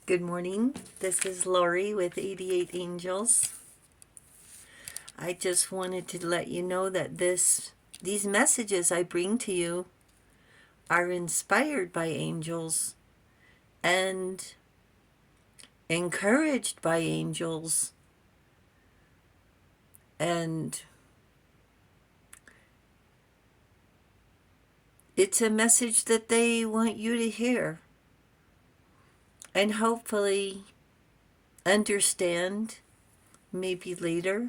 Good morning. This is Lori with 88 Angels. I just wanted to let you know that these messages I bring to you are inspired by angels and encouraged by angels, and it's a message that they want you to hear and hopefully understand maybe later.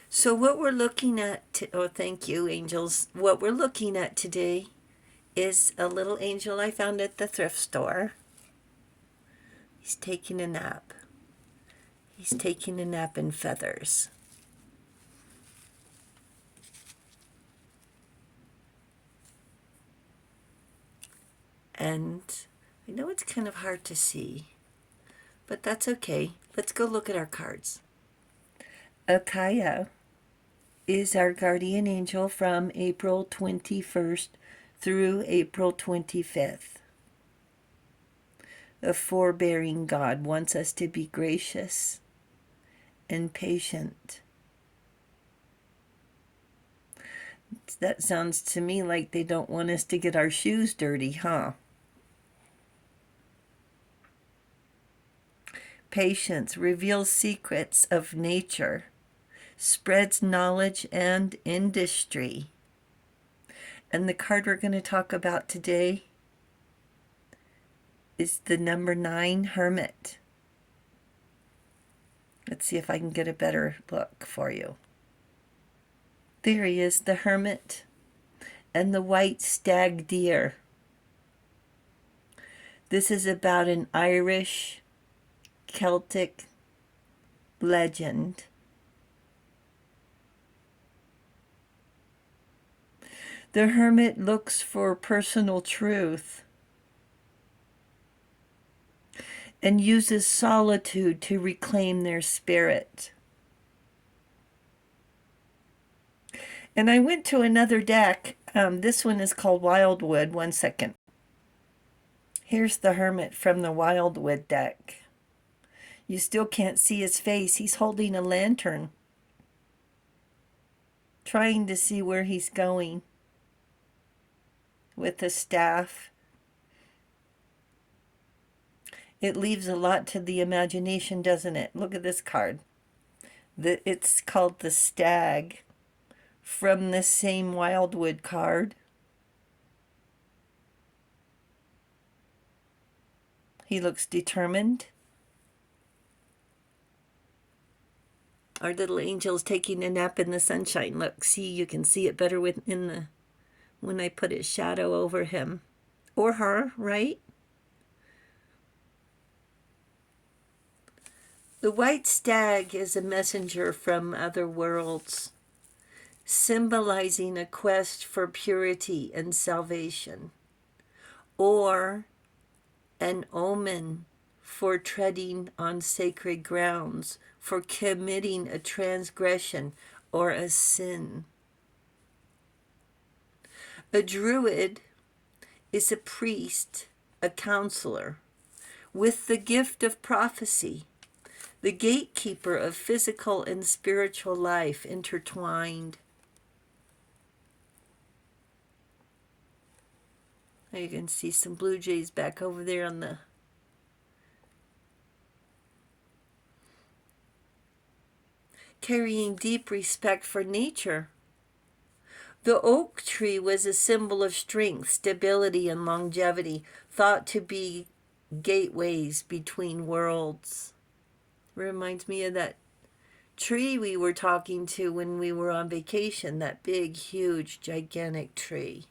So what we're looking at, oh, thank you, angels. What we're looking at today is a little angel I found at the thrift store. He's taking a nap. He's taking a nap in feathers. And I know it's kind of hard to see, but that's okay. Let's go look at our cards. Akaya is our guardian angel from April 21st through April 25th. A forbearing God wants us to be gracious and patient. That sounds to me like they don't want us to get our shoes dirty, huh? Patience reveals secrets of nature, spreads knowledge and industry. And the card we're going to talk about today is the number 9, Hermit. Let's see if I can get a better look for you. There he is, the Hermit and the white stag deer. This is about an Irish Celtic legend. The hermit looks for personal truth and uses solitude to reclaim their spirit. And I went to another deck. This one is called Wildwood. One second. Here's the Hermit from the Wildwood deck. You still can't see his face. He's holding a lantern, trying to see where he's going with the staff. It leaves a lot to the imagination, doesn't it? Look at this card. It's called the Stag from the same Wildwood card. He looks determined. Our little angel's taking a nap in the sunshine. Look, see, you can see it better when I put his shadow over him. Or her, right? The white stag is a messenger from other worlds, symbolizing a quest for purity and salvation, or an omen for treading on sacred grounds, for committing a transgression or a sin. A druid is a priest, a counselor, with the gift of prophecy, the gatekeeper of physical and spiritual life intertwined. You can see some blue jays back over there on the carrying deep respect for nature. The oak tree was a symbol of strength, stability, and longevity, thought to be gateways between worlds. Reminds me of that tree we were talking to when we were on vacation, that big, huge, gigantic tree.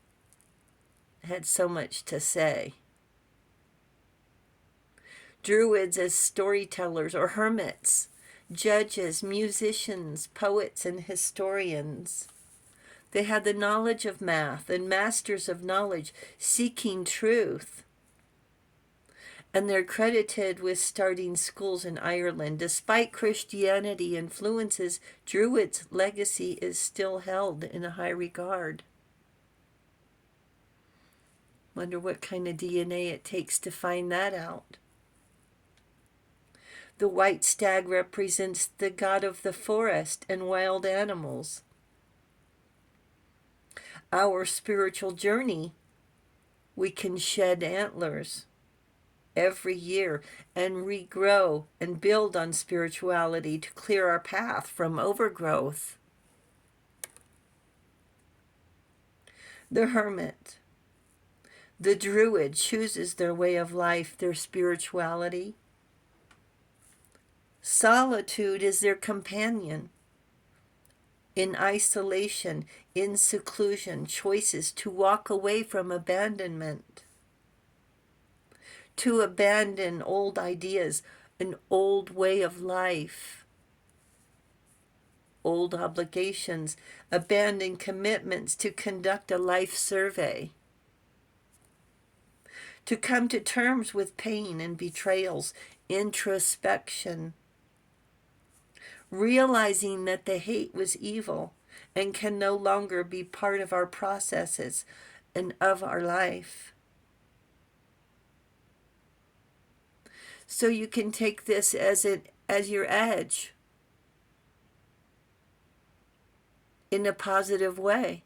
It had so much to say. Druids as storytellers or hermits, judges, musicians, poets, and historians. They had the knowledge of math and masters of knowledge seeking truth. And they're credited with starting schools in Ireland. Despite Christianity influences, Druids' legacy is still held in a high regard. Wonder what kind of DNA it takes to find that out. The white stag represents the god of the forest and wild animals. Our spiritual journey, we can shed antlers every year and regrow and build on spirituality to clear our path from overgrowth. The hermit, the druid, chooses their way of life, their spirituality. Solitude is their companion. In isolation, in seclusion, choices to walk away from abandonment, to abandon old ideas, an old way of life, old obligations, abandon commitments, to conduct a life survey, to come to terms with pain and betrayals, introspection, realizing that the hate was evil and can no longer be part of our processes and of our life. So you can take this as your edge in a positive way.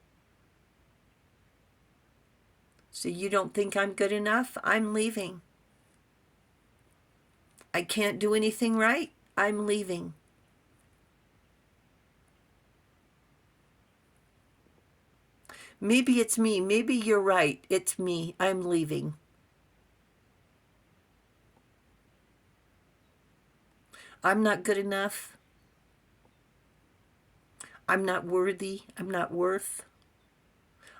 So you don't think I'm good enough? I'm leaving. I can't do anything right? I'm leaving. Maybe it's me. Maybe you're right. It's me. I'm leaving. I'm not good enough. I'm not worthy. I'm not worth.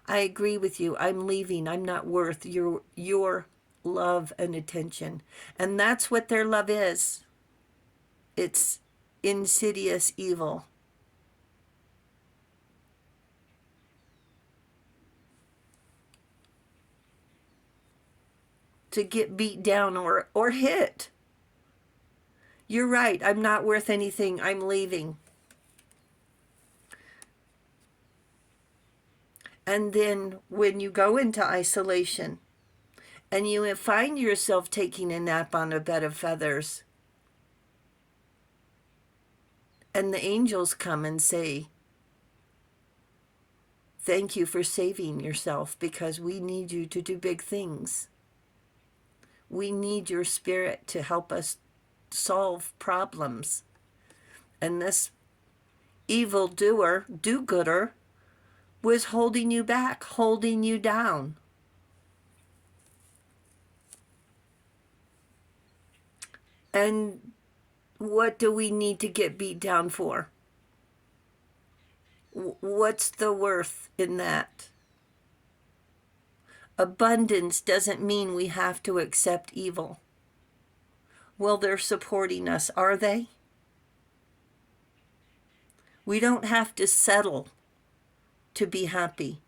I agree with you. I'm leaving. I'm not worth your love and attention. And that's what their love is. It's insidious evil. To get beat down or hit. You're right. I'm not worth anything. I'm leaving. And then when you go into isolation and you find yourself taking a nap on a bed of feathers, and the angels come and say, thank you for saving yourself because we need you to do big things. We need your spirit to help us solve problems. And this evil do-gooder, was holding you back, holding you down. And what do we need to get beat down for? What's the worth in that? Abundance doesn't mean we have to accept evil. Well, they're supporting us, are they? We don't have to settle to be happy.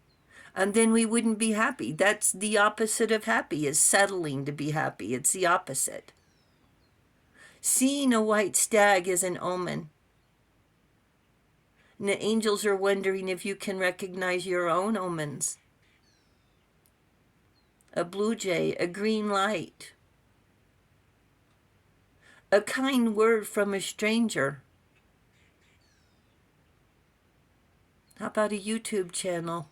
And then we wouldn't be happy. That's the opposite of happy, is settling to be happy. It's the opposite. Seeing a white stag is an omen. And the angels are wondering if you can recognize your own omens. A blue jay, a green light, a kind word from a stranger. How about a YouTube channel?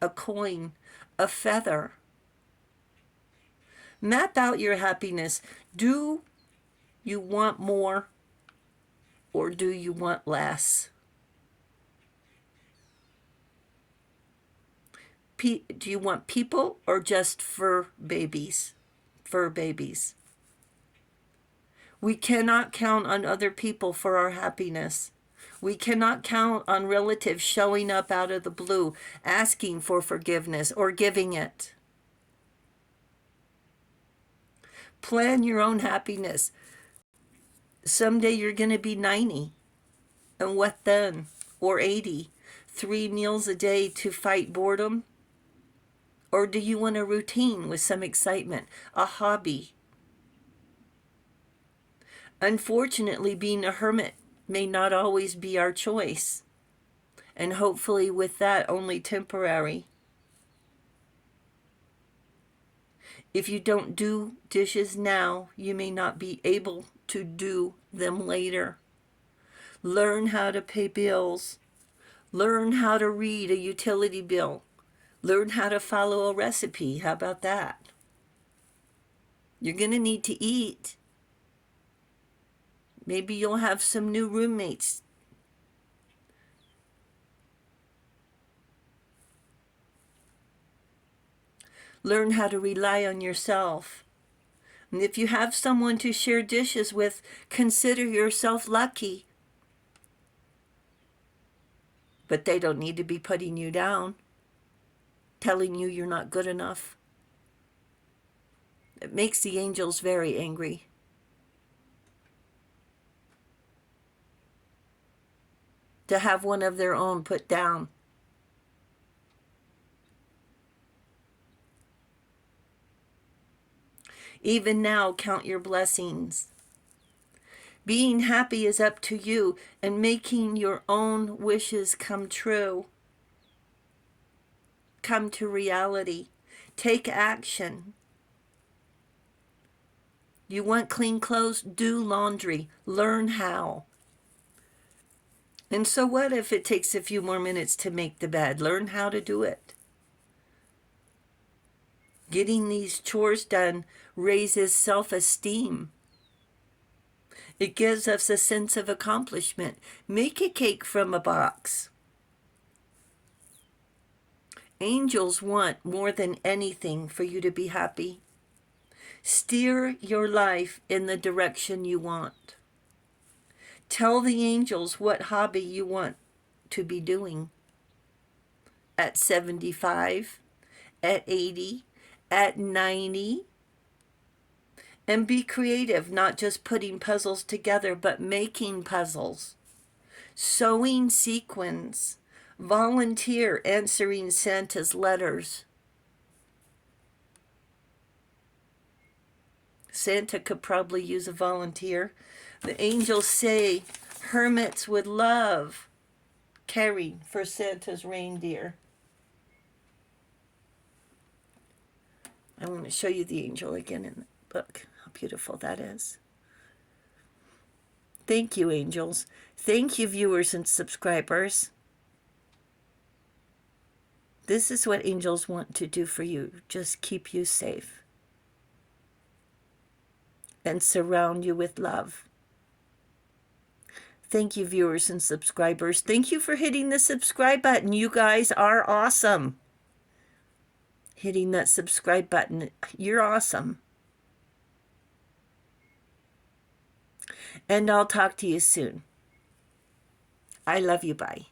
A coin, a feather. Map out your happiness. Do you want more or do you want less? Do you want people or just fur babies? Fur babies. We cannot count on other people for our happiness. We cannot count on relatives showing up out of the blue, asking for forgiveness or giving it. Plan your own happiness. Someday you're going to be 90. And what then? Or 80. 3 meals a day to fight boredom? Or do you want a routine with some excitement, a hobby? Unfortunately, being a hermit may not always be our choice. And hopefully with that, only temporary. If you don't do dishes now, you may not be able to do them later. Learn how to pay bills. Learn how to read a utility bill. Learn how to follow a recipe. How about that? You're going to need to eat. Maybe you'll have some new roommates. Learn how to rely on yourself. And if you have someone to share dishes with, consider yourself lucky. But they don't need to be putting you down, telling you you're not good enough. It makes the angels very angry. To have one of their own put down. Even now, count your blessings. Being happy is up to you, and making your own wishes come true. Come to reality. Take action. You want clean clothes? Do laundry. Learn how. And so what if it takes a few more minutes to make the bed? Learn how to do it. Getting these chores done raises self-esteem. It gives us a sense of accomplishment. Make a cake from a box. Angels want more than anything for you to be happy. Steer your life in the direction you want. Tell the angels what hobby you want to be doing. At 75, at 80, at 90. And be creative, not just putting puzzles together, but making puzzles. Sewing sequins. Volunteer answering Santa's letters. Santa could probably use a volunteer. The angels say hermits would love caring for Santa's reindeer. I want to show you the angel again in the book. How beautiful that is. Thank you, angels. Thank you, viewers and subscribers. This is what angels want to do for you. Just keep you safe. And surround you with love. Thank you, viewers and subscribers. Thank you for hitting the subscribe button. You guys are awesome. Hitting that subscribe button. You're awesome. And I'll talk to you soon. I love you. Bye.